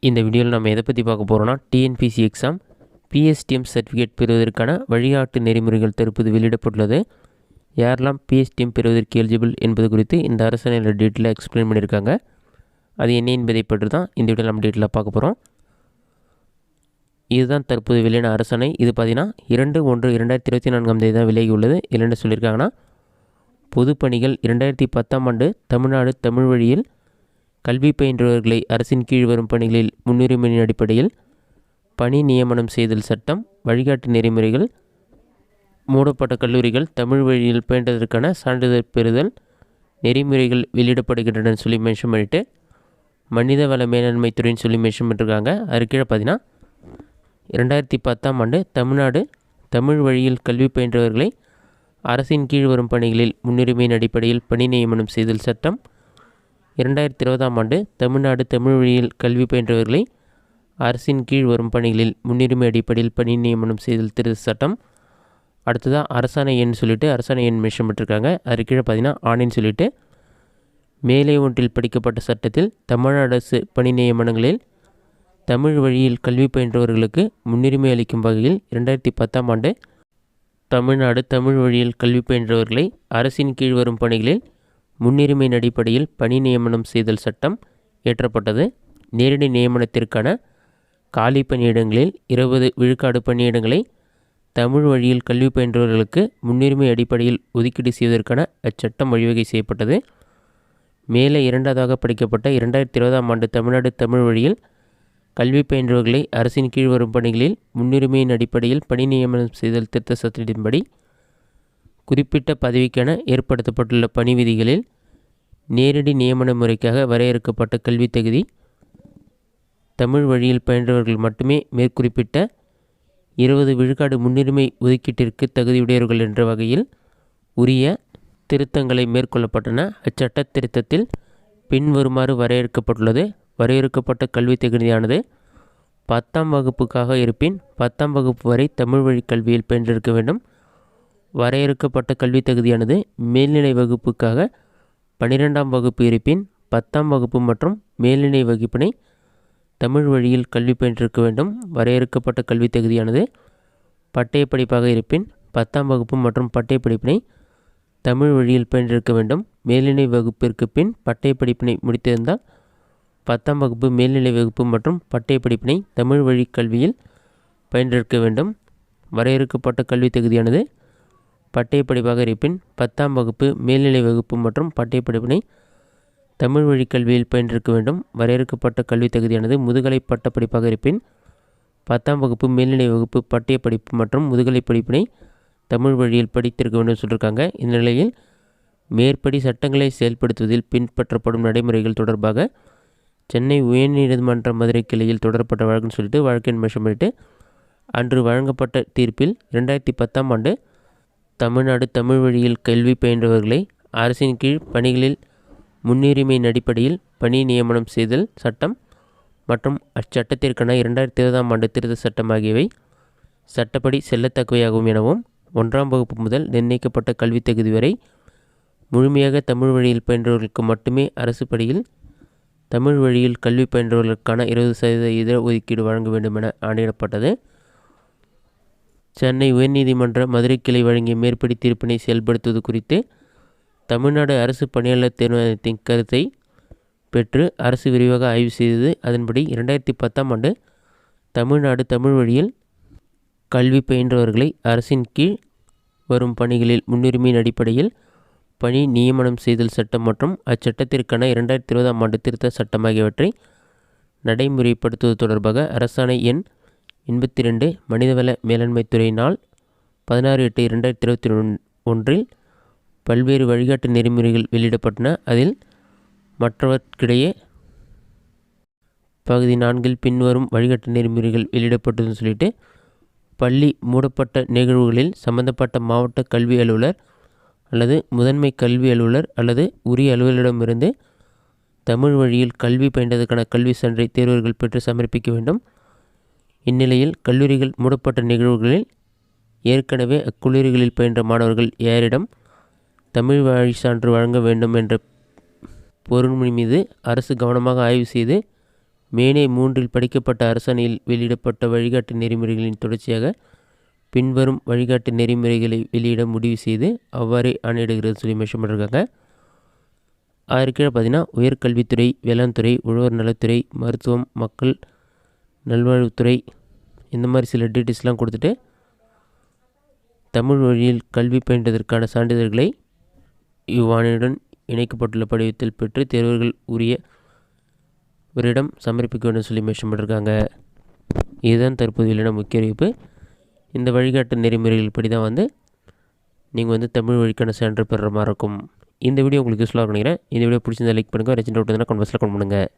இந்த வீடியோவில் நம்ம எதை பற்றி பார்க்க போகிறோம்னா டிஎன்பிசி எக்ஸாம் பிஎஸ்டிஎம் சர்டிஃபிகேட் பெறுவதற்கான வழிகாட்டு நெறிமுறைகள் தற்போது வெளியிடப்பட்டுள்ளது. யாரெல்லாம் பிஎஸ்டிஎம் பெறுவதற்கு எலிஜிபிள் என்பது குறித்து இந்த அரசாணையில் டீட்டெயிலாக எக்ஸ்பிளைன் பண்ணியிருக்காங்க. அது என்ன என்பதை பற்றி தான் இந்த வீடியோவில் நம்ம டீட்டெயிலாக பார்க்க போகிறோம். இதுதான் தற்போது வெளியான அரசாணை. இது பார்த்திங்கன்னா 2/1/2024 தான் விலகி உள்ளது. இதில் என்ன சொல்லியிருக்காங்கன்னா, பொதுப்பணிகள் 2010ஆம் ஆண்டு தமிழ்நாடு தமிழ் வழியில் கல்வி பயின்றவர்களை அரசின் கீழ் வரும் பணிகளில் முன்னுரிமையின் அடிப்படையில் பணி நியமனம் செய்தல் சட்டம், வழிகாட்டு நெறிமுறைகள், மூடப்பட்ட கல்லூரிகள் தமிழ் வழியில் பயின்றதற்கான சான்றிதழ் பெறுதல் நெறிமுறைகள் வெளியிடப்படுகின்றன சொல்லி மென்ஷன் பண்ணிவிட்டு மனிதவள மேலாண்மை துறைன்னு சொல்லி மென்ஷன் பண்ணியிருக்காங்க. அது கீழே பார்த்தீங்கன்னா 2010ஆம் ஆண்டு தமிழ்நாடு தமிழ் வழியில் கல்வி பயின்றவர்களை அரசின் கீழ் வரும் பணிகளில் முன்னுரிமையின் அடிப்படையில் பணி நியமனம் செய்தல் சட்டம், 2020ஆம் ஆண்டு தமிழ்நாடு தமிழ் வழியில் கல்வி பயின்றவர்களை அரசின் கீழ் வரும் பணிகளில் முன்னுரிமை அடிப்படையில் பணி நியமனம் செய்தல் திருத்த சட்டம். அடுத்ததாக அரசாணை எண் சொல்லிவிட்டு அரசாணை எண் மென்ஷன் பண்ணிருக்காங்க. அது கீழே பார்த்தீங்கன்னா ஆணைன்னு சொல்லிவிட்டு மேலே ஒன்றில் படிக்கப்பட்ட சட்டத்தில் தமிழ்நாடு அரசு பணி நியமனங்களில் தமிழ் வழியில் கல்வி பயின்றவர்களுக்கு முன்னுரிமை அளிக்கும் வகையில் 2010ஆம் ஆண்டு தமிழ்நாடு தமிழ் வழியில் கல்வி பயின்றவர்களை அரசின் கீழ் வரும் பணிகளில் முன்னுரிமையின் அடிப்படையில் பணி நியமனம் செய்தல் சட்டம் இயற்றப்பட்டது. நேரடி நியமனத்திற்கான காலி பணியிடங்களில் 20 விழுக்காடு பணியிடங்களை தமிழ் வழியில் கல்வி பயின்றவர்களுக்கு முன்னுரிமை அடிப்படையில் ஒதுக்கீடு செய்வதற்கான அச்சட்டம் வழிவகை செய்யப்பட்டது. மேலே இரண்டாவதாக படிக்கப்பட்ட 2020ஆம் ஆண்டு தமிழ்நாடு தமிழ் வழியில் கல்வி பயின்றவர்களை அரசின் கீழ் வரும் பணிகளில் முன்னுரிமையின் அடிப்படையில் பணி நியமனம் செய்தல் திருத்த சட்டத்தின்படி குறிப்பிட்ட பதவிக்கென ஏற்படுத்தப்பட்டுள்ள பணி விதிகளில் நேரடி நியமன முறைக்காக வரையறுக்கப்பட்ட கல்வி தகுதி தமிழ் வழியில் பயின்றவர்கள் மட்டுமே மேற்குறிப்பிட்ட 20 விழுக்காடு முன்னுரிமை ஒதுக்கீட்டிற்கு தகுதியுடையவர்கள் என்ற வகையில் உரிய திருத்தங்களை மேற்கொள்ளப்பட்டன. அச்சட்ட திருத்தத்தில் பின்வருமாறு வரையறுக்கப்பட்டுள்ளது. வரையறுக்கப்பட்ட கல்வி தகுதியானது 10ஆம் வகுப்புக்காக இருப்பின் 10ஆம் வகுப்பு வரை தமிழ் வழி கல்வியில் பயின்றிருக்க வேண்டும். வரையறுக்கப்பட்ட கல்வி தகுதியானது மேல்நிலை வகுப்புக்காக 12ஆம் வகுப்பு இருப்பின் 10ஆம் வகுப்பு மற்றும் மேல்நிலை வகுப்பினை தமிழ் வழியில் கல்வி பயின்றிருக்க வேண்டும். வரையறுக்கப்பட்ட கல்வி தகுதியானது பட்டய படிப்பாக இருப்பின் 10ஆம் வகுப்பு மற்றும் பட்டய படிப்பினை தமிழ் வழியில் பயின்றிருக்க வேண்டும். மேல்நிலை வகுப்பிற்கு பின் பட்டய படிப்பினை முடித்திருந்தால் 10ஆம் வகுப்பு மேல்நிலை வகுப்பு மற்றும் பட்டய படிப்பினை தமிழ் வழி கல்வியில் பயின்றிருக்க வேண்டும். வரையறுக்கப்பட்ட கல்வி தகுதியானது பட்டய படிப்பாக இருப்பின் 10ஆம் வகுப்பு மேல்நிலை வகுப்பு மற்றும் பட்டய படிப்பினை தமிழ் வழி கல்வியில் பயின்றிருக்க வேண்டும். வரையறுக்கப்பட்ட கல்வி தகுதியானது முதுகலை பட்ட படிப்பாக இருப்பின் 10ஆம் வகுப்பு மேல்நிலை வகுப்பு பட்டய படிப்பு மற்றும் முதுகலை படிப்பினை தமிழ் வழியில் படித்திருக்க வேண்டும் சொல்லியிருக்காங்க. இந்த நிலையில் மேற்படி சட்டங்களை செயல்படுத்துவதில் பின்பற்றப்படும் நடைமுறைகள் தொடர்பாக சென்னை உயர்நீதிமன்ற மதுரை கிளையில் தொடரப்பட்ட வழக்குன்னு சொல்லிட்டு வழக்கின் மென்ஷன் பண்ணிட்டு அன்று வழங்கப்பட்ட தீர்ப்பில் 2010ஆம் ஆண்டு தமிழ்நாடு தமிழ் வழியில் கல்வி பயின்றவர்களை அரசின் கீழ் பணிகளில் முன்னுரிமையின் அடிப்படையில் பணி நியமனம் செய்தல் சட்டம் மற்றும் அச்சட்டத்திற்கான 2020ஆம் ஆண்டு திருத்த சட்டம் ஆகியவை சட்டப்படி செல்லத்தக்கவையாகும் எனவும் 1ஆம் வகுப்பு முதல் நிர்ணயிக்கப்பட்ட கல்வி தகுதி வரை முழுமையாக தமிழ் வழியில் பயின்றவர்களுக்கு மட்டுமே அரசு பணியில் தமிழ் வழியில் கல்வி பயின்றவர்களுக்கான 20% இதர ஒதுக்கீடு வழங்க வேண்டும் என ஆணையிடப்பட்டது. சென்னை உயர்நீதிமன்ற மதுரை கிளை வழங்கிய மேற்படி தீர்ப்பினை செயல்படுத்துவது குறித்து தமிழ்நாடு அரசு பணியாளர் தேர்வாணையத்தின் கருத்தை பெற்று அரசு விரிவாக ஆய்வு செய்தது. அதன்படி 2010ஆம் ஆண்டு தமிழ்நாடு தமிழ் வழியில் கல்வி பயின்றவர்களை அரசின் கீழ் வரும் பணிகளில் முன்னுரிமையின் அடிப்படையில் பணி நியமனம் செய்தல் சட்டம் மற்றும் அச்சட்டத்திற்கான 2020ஆம் ஆண்டு திருத்த சட்டம் ஆகியவற்றை நடைமுறைப்படுத்துவது தொடர்பாக அரசாணை எண் 82 மனிதவள மேலாண்மை துறையினால் 16/8/2021 பல்வேறு வழிகாட்டு நெறிமுறைகள் வெளியிடப்பட்டன. அதில் மற்றவற்றிடையே பகுதி 4 பின்வரும் வழிகாட்டு நெறிமுறைகள் வெளியிடப்பட்டதுன்னு சொல்லிட்டு பள்ளி மூடப்பட்ட நிகழ்வுகளில் சம்பந்தப்பட்ட மாவட்ட கல்வி அலுவலர் அல்லது முதன்மை கல்வி அலுவலர் அல்லது உரிய அலுவலரிடமிருந்து தமிழ் வழியில் கல்வி பயின்றதற்கான கல்வி சான்றை தேர்வர்கள் பெற்று சமர்ப்பிக்க வேண்டும். இந்நிலையில் கல்லூரிகள் மூடப்பட்ட நிகழ்வுகளில் ஏற்கனவே அக்கல்லூரிகளில் பயின்ற மாணவர்கள் யாரிடம் தமிழ் வழி சான்று வழங்க வேண்டும் என்ற பொருண்மை மீது அரசு கவனமாக ஆய்வு செய்து மேலே 3இல் படிக்கப்பட்ட அரசாணையில் வெளியிடப்பட்ட வழிகாட்டு நெறிமுறைகளின் தொடர்ச்சியாக பின்வரும் வழிகாட்டு நெறிமுறைகளை வெளியிட முடிவு செய்து அவ்வாறே ஆணையிடுகிறது சொல்லி மென்ஷன் பண்ணியிருக்காங்க. அதற்கு கீழே பார்த்தீங்கன்னா உயர்கல்வித்துறை, வேளாண் துறை, உழவர் நலத்துறை, மருத்துவம், மக்கள் நல்வாழ்வுத்துறை இந்த மாதிரி சில டீட்டெயில்ஸ்லாம் கொடுத்துட்டு தமிழ் வழியில் கல்வி பயின்றதற்கான சான்றிதழ்களை இவ்வாணையுடன் இணைக்கப்பட்டுள்ள படிவத்தில் பெற்று தேர்வர்கள் உரிய ஒரிடம் சமர்ப்பிக்க வேண்டும் சொல்லி மென்ஷன் பண்ணியிருக்காங்க. இதுதான் தற்போது வெளியான முக்கிய அறிவிப்பு. இந்த வழிகாட்டு நெறிமுறைகள் படி தான் நீங்கள் தமிழ் வழிக்கான சான்று பெறுற மாதிரி இருக்கும். இந்த வீடியோ உங்களுக்கு யூஸ்ஃபுல்லாக நினைக்கிறேன். இந்த வீடியோ பிடிச்சிருந்தா லைக் பண்ணுங்கள். ரெஜெண்ட் அவுட் கமெண்ட் பாக்ஸில் கமெண்ட் பண்ணுங்கள்.